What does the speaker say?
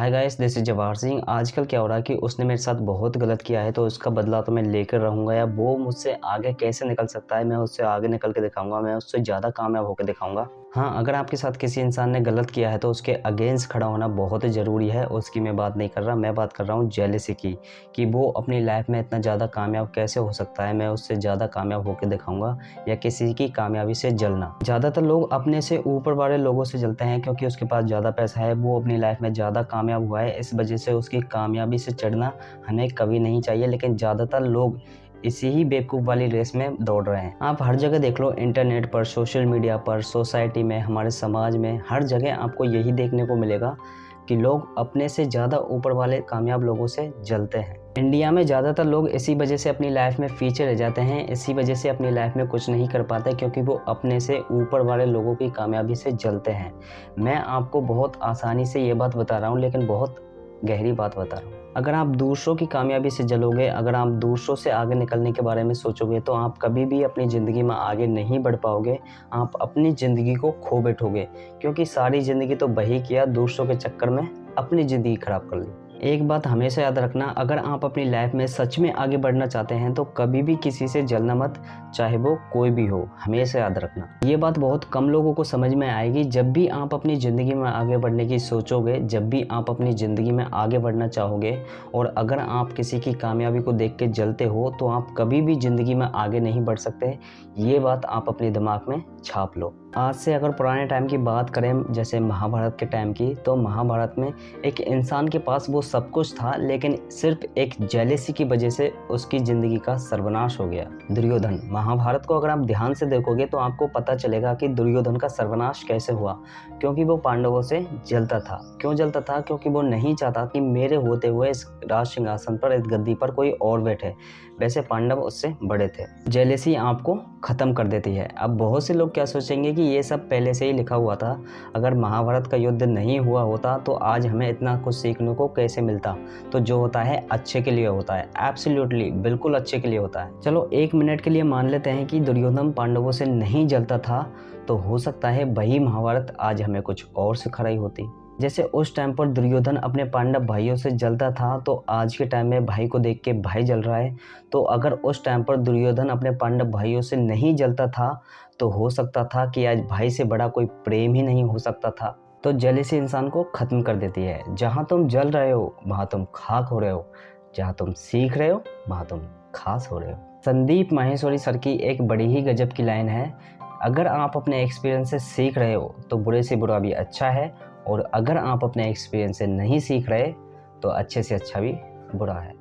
Hi guys, this is Jawahar Singh. आजकल क्या हो रहा है कि उसने मेरे साथ बहुत गलत किया है तो उसका बदला तो मैं लेकर रहूँगा, या वो मुझसे आगे कैसे निकल सकता है मैं उससे आगे निकल के दिखाऊँगा, मैं उससे ज़्यादा कामयाब होकर दिखाऊँगा। हाँ, अगर आपके साथ किसी इंसान ने गलत किया है तो उसके अगेंस्ट खड़ा होना बहुत ज़रूरी है। उसकी मैं बात नहीं कर रहा, मैं बात कर रहा हूँ जेलसी की, कि वो अपनी लाइफ में इतना ज़्यादा कामयाब कैसे हो सकता है, मैं उससे ज़्यादा कामयाब होकर दिखाऊँगा। या किसी की कामयाबी से जलना। ज़्यादातर लोग अपने से ऊपर वाले लोगों से जलते हैं क्योंकि उसके पास ज़्यादा पैसा है, वो अपनी लाइफ में ज़्यादा कामयाब हुआ है, इस वजह से उसकी कामयाबी से चिढ़ना हमें कभी नहीं चाहिए। लेकिन ज़्यादातर लोग इसी ही बेवकूफ़ वाली रेस में दौड़ रहे हैं। आप हर जगह देख लो, इंटरनेट पर, सोशल मीडिया पर, सोसाइटी में, हमारे समाज में, हर जगह आपको यही देखने को मिलेगा कि लोग अपने से ज़्यादा ऊपर वाले कामयाब लोगों से जलते हैं। इंडिया में ज़्यादातर लोग इसी वजह से अपनी लाइफ में पीछे रह जाते हैं, इसी वजह से अपनी लाइफ में कुछ नहीं कर पाते, क्योंकि वो अपने से ऊपर वाले लोगों की कामयाबी से जलते हैं। मैं आपको बहुत आसानी से ये बात बता रहा हूँ, लेकिन बहुत गहरी बात बता रहा हूँ। अगर आप दूसरों की कामयाबी से जलोगे, अगर आप दूसरों से आगे निकलने के बारे में सोचोगे, तो आप कभी भी अपनी ज़िंदगी में आगे नहीं बढ़ पाओगे। आप अपनी ज़िंदगी को खो बैठोगे, क्योंकि सारी ज़िंदगी तो वही किया, दूसरों के चक्कर में अपनी ज़िंदगी खराब कर ली। एक बात हमेशा याद रखना, अगर आप अपनी लाइफ में सच में आगे बढ़ना चाहते हैं तो कभी भी किसी से जलना मत, चाहे वो कोई भी हो। हमेशा याद रखना, ये बात बहुत कम लोगों को समझ में आएगी। जब भी आप अपनी ज़िंदगी में आगे बढ़ने की सोचोगे, जब भी आप अपनी ज़िंदगी में आगे बढ़ना चाहोगे, और अगर आप किसी की कामयाबी को देख के जलते हो, तो आप कभी भी ज़िंदगी में आगे नहीं बढ़ सकते। ये बात आप अपने दिमाग में छाप लो। आज से अगर पुराने टाइम की बात करें, जैसे महाभारत के टाइम की, तो महाभारत में एक इंसान के पास वो सब कुछ था, लेकिन सिर्फ एक जेलेसी की वजह से उसकी ज़िंदगी का सर्वनाश हो गया। दुर्योधन। महाभारत को अगर आप ध्यान से देखोगे तो आपको पता चलेगा कि दुर्योधन का सर्वनाश कैसे हुआ, क्योंकि वो पांडवों से जलता था। क्यों जलता था? क्योंकि वो नहीं चाहता कि मेरे होते हुए इस राज सिंहासन पर, इस गद्दी पर कोई और बैठे। वैसे पांडव उससे बड़े थे। जेलेसी आपको ख़त्म कर देती है। अब बहुत से लोग क्या सोचेंगे कि ये सब पहले से ही लिखा हुआ था, अगर महाभारत का युद्ध नहीं हुआ होता तो आज हमें इतना कुछ सीखने को कैसे मिलता। तो जो होता है अच्छे के लिए होता है, एब्सोल्युटली बिल्कुल अच्छे के लिए होता है। चलो 1 मिनट के लिए मान लेते हैं कि दुर्योधन पांडवों से नहीं जलता था, तो हो सकता है वही महाभारत आज हमें कुछ और सिखा रही होती। जैसे उस टाइम पर दुर्योधन अपने पांडव भाइयों से जलता था, तो आज के टाइम में भाई को देख के भाई जल रहा है। तो अगर उस टाइम पर दुर्योधन अपने पांडव भाइयों से नहीं जलता था, तो हो सकता था कि आज भाई से बड़ा कोई प्रेम ही नहीं हो सकता था। तो जेलसी इंसान को ख़त्म कर देती है। जहाँ तुम जल रहे हो वहाँ तुम खाक हो रहे हो, जहाँ तुम सीख रहे हो वहाँ तुम खास हो रहे हो। संदीप माहेश्वरी सर की एक बड़ी ही गजब की लाइन है, अगर आप अपने एक्सपीरियंस से सीख रहे हो तो बुरे से बुरा भी अच्छा है, और अगर आप अपने एक्सपीरियंस से नहीं सीख रहे तो अच्छे से अच्छा भी बुरा है।